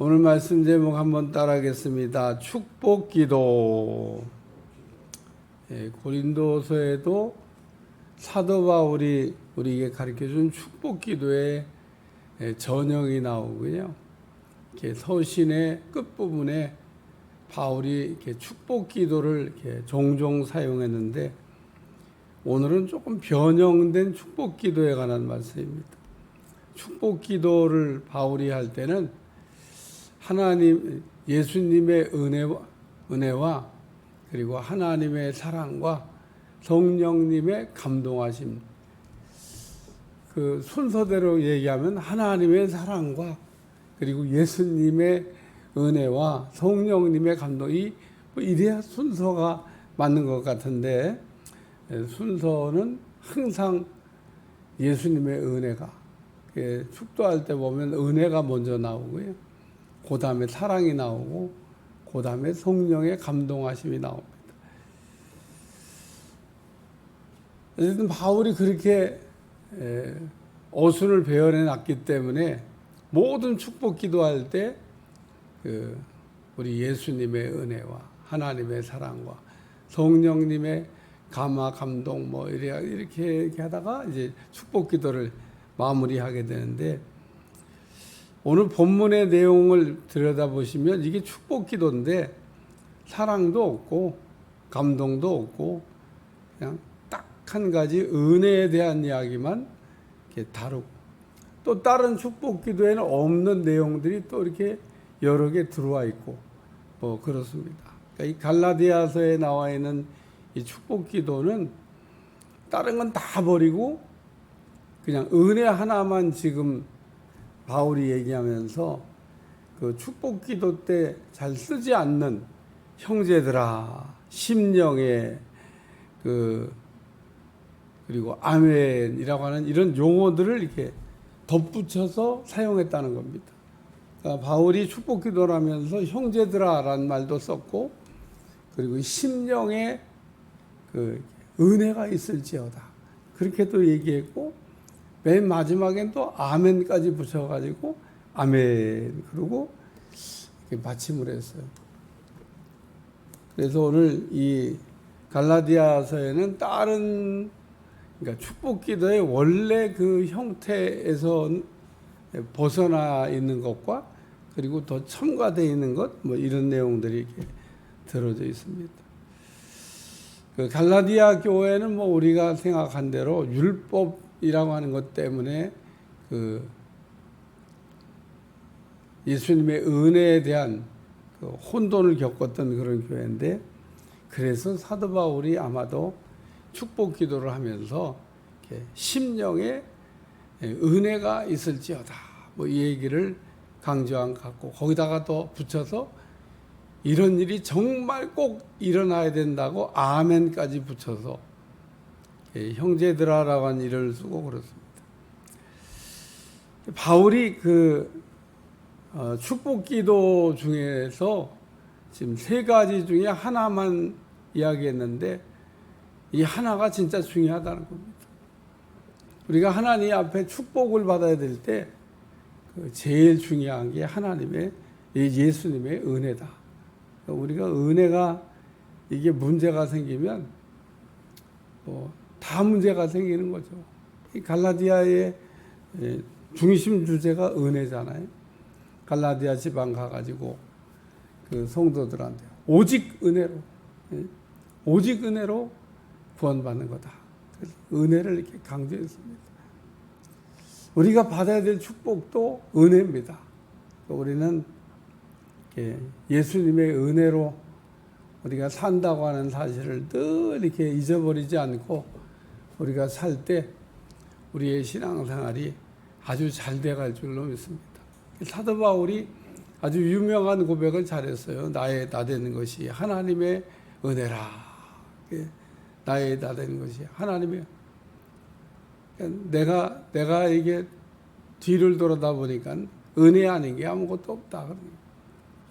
오늘 말씀 제목 한번 따라하겠습니다. 축복기도. 고린도서에도 사도 바울이 우리에게 가르쳐준 축복기도의 전형이 나오고요. 이렇게 서신의 끝부분에 바울이 이렇게 축복기도를 이렇게 종종 사용했는데, 오늘은 조금 변형된 축복기도에 관한 말씀입니다. 축복기도를 바울이 할 때는 하나님, 예수님의 은혜와 그리고 하나님의 사랑과 성령님의 감동하심, 그 순서대로 얘기하면 하나님의 사랑과 그리고 예수님의 은혜와 성령님의 감동이 이래야 순서가 맞는 것 같은데, 순서는 항상 예수님의 은혜가, 축도할 때 보면 은혜가 먼저 나오고요, 그 다음에 사랑이 나오고, 그 다음에 성령의 감동하심이 나옵니다. 어쨌든 바울이 그렇게 어순을 배열해 놨기 때문에 모든 축복 기도할 때 우리 예수님의 은혜와 하나님의 사랑과 성령님의 감화 감동 이렇게 하다가 이제 축복 기도를 마무리하게 되는데, 오늘 본문의 내용을 들여다보시면 이게 축복 기도인데 사랑도 없고 감동도 없고 그냥 딱 한 가지 은혜에 대한 이야기만 이렇게 다루고, 또 다른 축복 기도에는 없는 내용들이 또 이렇게 여러 개 들어와 있고 그렇습니다. 그러니까 이 갈라디아서에 나와 있는 이 축복 기도는 다른 건 다 버리고 그냥 은혜 하나만 지금 바울이 얘기하면서 그 축복 기도 때 잘 쓰지 않는 형제들아, 심령에 그리고 아멘이라고 하는 이런 용어들을 이렇게 덧붙여서 사용했다는 겁니다. 그러니까 바울이 축복 기도를 하면서 형제들아라는 말도 썼고, 그리고 심령에 그 은혜가 있을지어다 그렇게 또 얘기했고, 맨 마지막엔 또 아멘까지 붙여가지고 아멘 그러고 이렇게 마침을 했어요. 그래서 오늘 이 갈라디아서에는 그러니까 축복기도의 원래 그 형태에서 벗어나 있는 것과 그리고 더 첨가되어 있는 것 이런 내용들이 이렇게 들어져 있습니다. 그 갈라디아 교회는 우리가 생각한 대로 율법이라고 하는 것 때문에 예수님의 은혜에 대한 혼돈을 겪었던 그런 교회인데, 그래서 사도 바울이 아마도 축복 기도를 하면서 이렇게 심령에 은혜가 있을지어다 이 얘기를 강조한 것 같고, 거기다가 또 붙여서 이런 일이 정말 꼭 일어나야 된다고 아멘까지 붙여서 형제들아라고 하는 일을 쓰고 그렇습니다. 바울이 축복기도 중에서 지금 세 가지 중에 하나만 이야기했는데, 이 하나가 진짜 중요하다는 겁니다. 우리가 하나님 앞에 축복을 받아야 될 때 제일 중요한 게 하나님의, 예수님의 은혜다. 우리가 은혜가 이게 문제가 생기면 다 문제가 생기는 거죠. 이 갈라디아의 중심 주제가 은혜잖아요. 갈라디아 지방 가가지고 그 성도들한테 오직 은혜로 구원받는 거다. 은혜를 이렇게 강조했습니다. 우리가 받아야 될 축복도 은혜입니다. 우리는 예수님의 은혜로 우리가 산다고 하는 사실을 늘 이렇게 잊어버리지 않고 우리가 살 때 우리의 신앙생활이 아주 잘 돼갈 줄로 믿습니다. 사도 바울이 아주 유명한 고백을 잘했어요. 나의 나 되는 것이 하나님의 은혜라. 나의 나 되는 것이 하나님의, 내가 이게 뒤를 돌아다 보니까 은혜 아닌 게 아무것도 없다.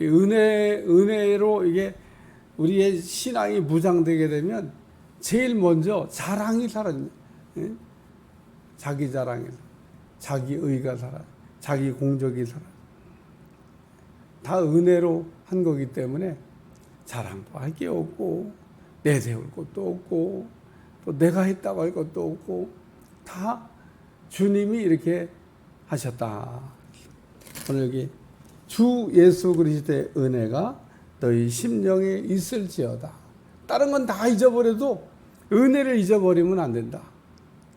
은혜로 이게 우리의 신앙이 무장되게 되면 제일 먼저 자랑이 사라져요. 자기 자랑이, 자기 의가 사라져, 자기 공적이 사라져. 다 은혜로 한 거기 때문에 자랑도 할 게 없고 내세울 것도 없고 또 내가 했다고 할 것도 없고 다 주님이 이렇게 하셨다. 오늘 여기 주 예수 그리스도의 은혜가 너희 심령에 있을지어다. 다른 건 다 잊어버려도 은혜를 잊어버리면 안 된다.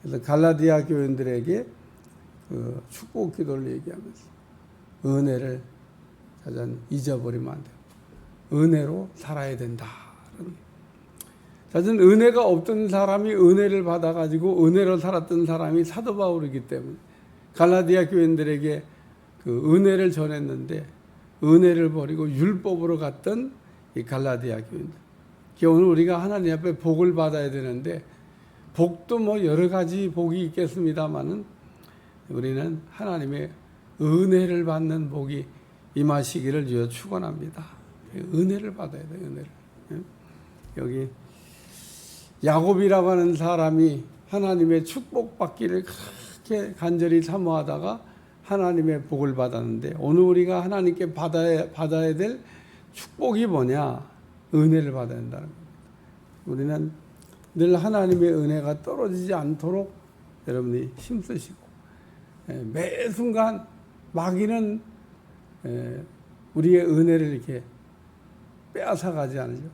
그래서 갈라디아 교인들에게 그 축복 기도를 얘기하면서 은혜를 자잔 잊어버리면 안 돼요. 은혜로 살아야 된다. 자잔 은혜가 없던 사람이 은혜를 받아가지고 은혜로 살았던 사람이 사도 바울이기 때문에 갈라디아 교인들에게 그 은혜를 전했는데 은혜를 버리고 율법으로 갔던 이 갈라디아 교인들. 오늘 우리가 하나님 앞에 복을 받아야 되는데 복도 뭐 여러 가지 복이 있겠습니다만은 우리는 하나님의 은혜를 받는 복이 임하시기를 주여 축원합니다. 은혜를 받아야 돼요. 은혜를. 여기 야곱이라고 하는 사람이 하나님의 축복받기를 그렇게 간절히 사모하다가 하나님의 복을 받았는데 오늘 우리가 하나님께 받아야 될 축복이 뭐냐? 은혜를 받아야 된다는 겁니다. 우리는 늘 하나님의 은혜가 떨어지지 않도록 여러분이 힘쓰시고 매 순간 마귀는 우리의 은혜를 이렇게 빼앗아가지 않으죠.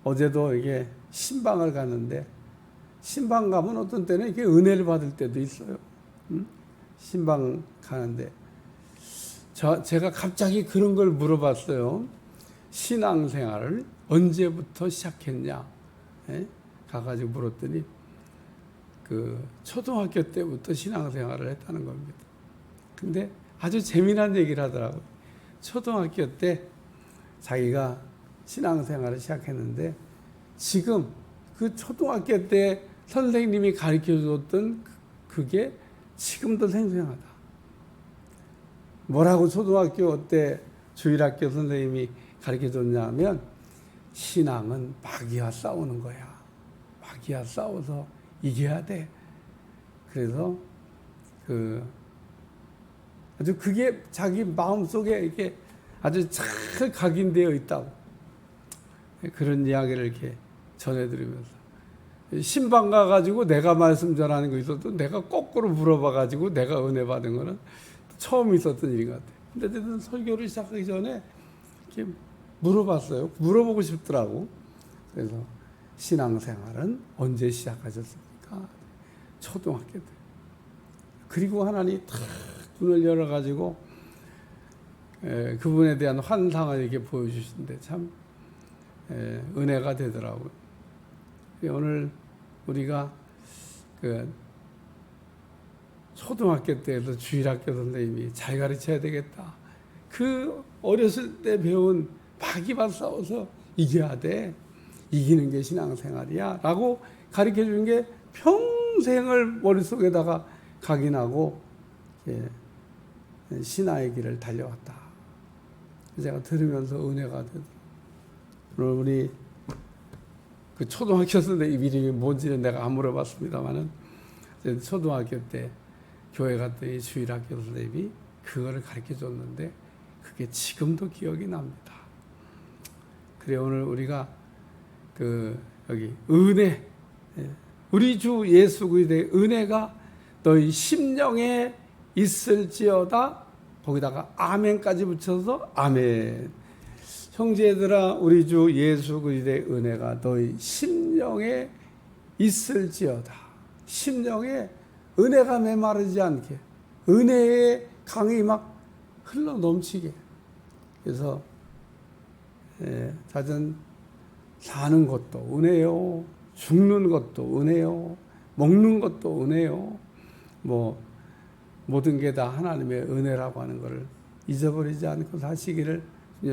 어제도 이게 신방을 갔는데 신방 가면 어떤 때는 이렇게 은혜를 받을 때도 있어요. 신방 가는데 제가 갑자기 그런 걸 물어봤어요. 신앙생활을 언제부터 시작했냐? 가가지고 물었더니 그 초등학교 때부터 신앙생활을 했다는 겁니다. 근데 아주 재미난 얘기를 하더라고요. 초등학교 때 자기가 신앙생활을 시작했는데 지금 그 초등학교 때 선생님이 가르쳐줬던 그게 지금도 생생하다. 뭐라고 초등학교 때 주일학교 선생님이 가르쳐줬냐면 신앙은 마귀와 싸우는 거야. 마귀와 싸워서 이겨야 돼. 그래서 아주 그게 자기 마음속에 이렇게 아주 잘 각인되어 있다고 그런 이야기를 이렇게 전해드리면서 신방 가가지고 내가 말씀 전하는 거 있어도 내가 거꾸로 물어봐가지고 내가 은혜 받은 거는 처음 있었던 일인 것 같아요. 근데 어쨌든 설교를 시작하기 전에 이렇게 물어봤어요. 물어보고 싶더라고. 그래서 신앙생활은 언제 시작하셨습니까? 초등학교 때. 그리고 하나님이 탁 문을 열어가지고 그분에 대한 환상을 이렇게 보여주시는데 참 은혜가 되더라고요. 오늘 우리가 그 초등학교 때에도 주일학교 선생님이 잘 가르쳐야 되겠다. 그 어렸을 때 배운 마귀와 싸워서 이겨야 돼. 이기는 게 신앙생활이야. 라고 가르쳐 주는 게 평생을 머릿속에다가 각인하고 신앙의 길을 달려왔다. 제가 들으면서 은혜가 되더라고요. 오늘 우리 그 초등학교 선생님 이름이 뭔지는 내가 안 물어봤습니다만은 초등학교 때 교회 갔더니 주일학교 선생님이 그거를 가르쳐 줬는데 그게 지금도 기억이 납니다. 그래 오늘 우리가 여기 은혜, 우리 주 예수 그리스도의 은혜가 너희 심령에 있을지어다. 거기다가 아멘까지 붙여서 아멘. 형제들아 우리 주 예수 그리스도의 은혜가 너희 심령에 있을지어다. 심령에 은혜가 메마르지 않게 은혜의 강이 막 흘러 넘치게. 그래서 자전 사는 것도 은혜요, 죽는 것도 은혜요, 먹는 것도 은혜요. 뭐 모든 게 다 하나님의 은혜라고 하는 것을 잊어버리지 않고 사시기를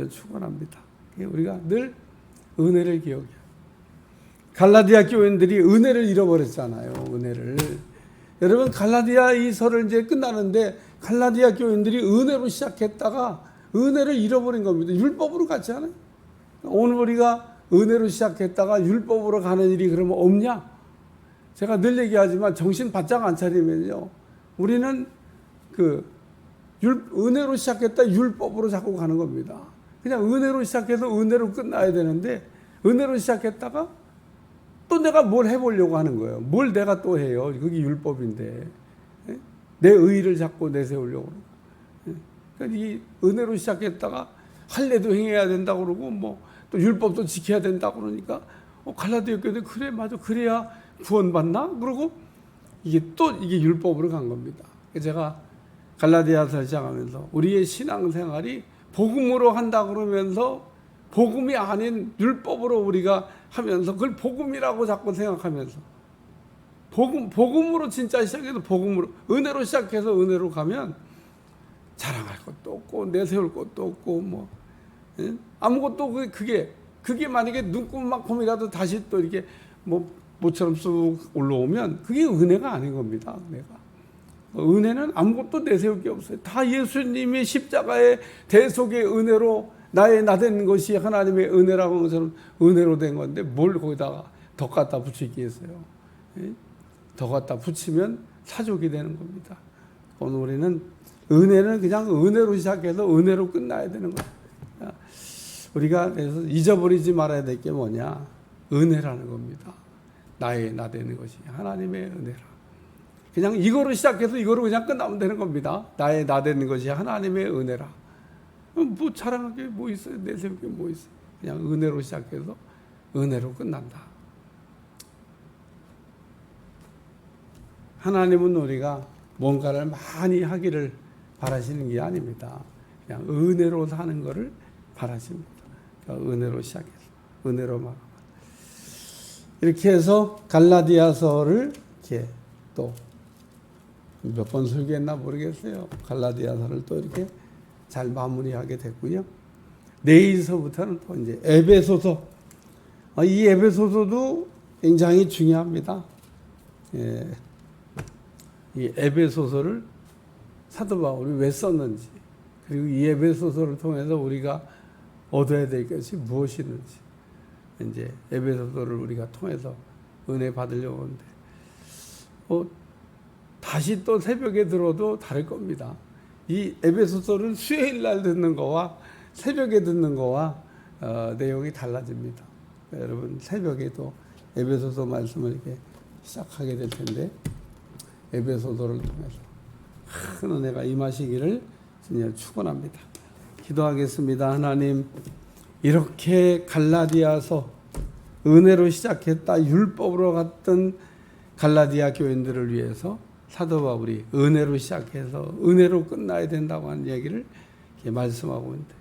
축원합니다. 우리가 늘 은혜를 기억해요. 갈라디아 교인들이 은혜를 잃어버렸잖아요. 은혜를. 여러분 갈라디아 이서를 이제 끝나는데 갈라디아 교인들이 은혜로 시작했다가 은혜를 잃어버린 겁니다. 율법으로 갔지 않아요? 오늘 우리가 은혜로 시작했다가 율법으로 가는 일이 그러면 없냐? 제가 늘 얘기하지만 정신 바짝 안 차리면요. 우리는 은혜로 시작했다 율법으로 자꾸 가는 겁니다. 그냥 은혜로 시작해서 은혜로 끝나야 되는데 은혜로 시작했다가 또 내가 뭘 해보려고 하는 거예요. 뭘 내가 또 해요. 그게 율법인데. 내 의의를 자꾸 내세우려고 그러고. 그러니까 이 은혜로 시작했다가 할례도 행해야 된다고 그러고 뭐 또 율법도 지켜야 된다고 그러니까 갈라디아 교회도 그래 맞아 그래야 구원받나? 그러고 이게 율법으로 간 겁니다. 제가 갈라디아서 시작하면서 우리의 신앙생활이 복음으로 한다 그러면서 복음이 아닌 율법으로 우리가 하면서 그걸 복음이라고 자꾸 생각하면서 복음으로 진짜 시작해서 복음으로 은혜로 시작해서 은혜로 가면 자랑할 것도 없고 내세울 것도 없고 뭐 아무것도 그게 만약에 눈곱만큼이라도 다시 또 이렇게 뭐 모처럼 쑥 올라오면 그게 은혜가 아닌 겁니다. 은혜는 아무것도 내세울 게 없어요. 다 예수님이 십자가의 대속의 은혜로 나된 것이 하나님의 은혜라고 하는 것처럼 은혜로 된 건데 뭘 거기다가 더 갖다 붙이겠어요. 더 갖다 붙이면 사족이 되는 겁니다. 오늘 우리는 은혜는 그냥 은혜로 시작해서 은혜로 끝나야 되는 거예요. 우리가 그래서 잊어버리지 말아야 될 게 뭐냐? 은혜라는 겁니다. 나 되는 것이 하나님의 은혜라. 그냥 이거로 시작해서 이거로 그냥 끝나면 되는 겁니다. 나 되는 것이 하나님의 은혜라. 뭐 자랑할 게 뭐 있어요? 내세울 게 뭐 있어요? 그냥 은혜로 시작해서 은혜로 끝난다. 하나님은 우리가 뭔가를 많이 하기를 바라시는 게 아닙니다. 그냥 은혜로 사는 것을 바라십니다. 그러니까 은혜로 시작해서 은혜로 마감하다. 이렇게 해서 갈라디아서를 이렇게 또 몇 번 설교했나 모르겠어요. 갈라디아서를 또 이렇게 잘 마무리하게 됐고요. 내일서부터는 또 이제 에베소서. 이 에베소서도 굉장히 중요합니다. 이 에베소서를 사도 바울이 왜 썼는지, 그리고 이 에베소서를 통해서 우리가 얻어야 될 것이 무엇이 있는지, 이제 에베소서를 우리가 통해서 은혜 받으려고 하는데, 다시 또 새벽에 들어도 다를 겁니다. 이 에베소서를 수요일 날 듣는 거와 새벽에 듣는 거와 내용이 달라집니다. 여러분 새벽에도 에베소서 말씀을 이렇게 시작하게 될 텐데 에베소서를 통해서 큰 은혜가 임하시기를 주님 축원합니다. 기도하겠습니다. 하나님, 이렇게 갈라디아서 은혜로 시작했다 율법으로 갔던 갈라디아 교인들을 위해서 사도 바울이 은혜로 시작해서 은혜로 끝나야 된다고 하는 얘기를 이렇게 말씀하고 있는데,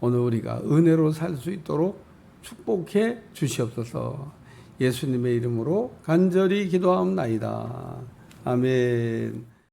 오늘 우리가 은혜로 살 수 있도록 축복해 주시옵소서. 예수님의 이름으로 간절히 기도하옵나이다. 아멘.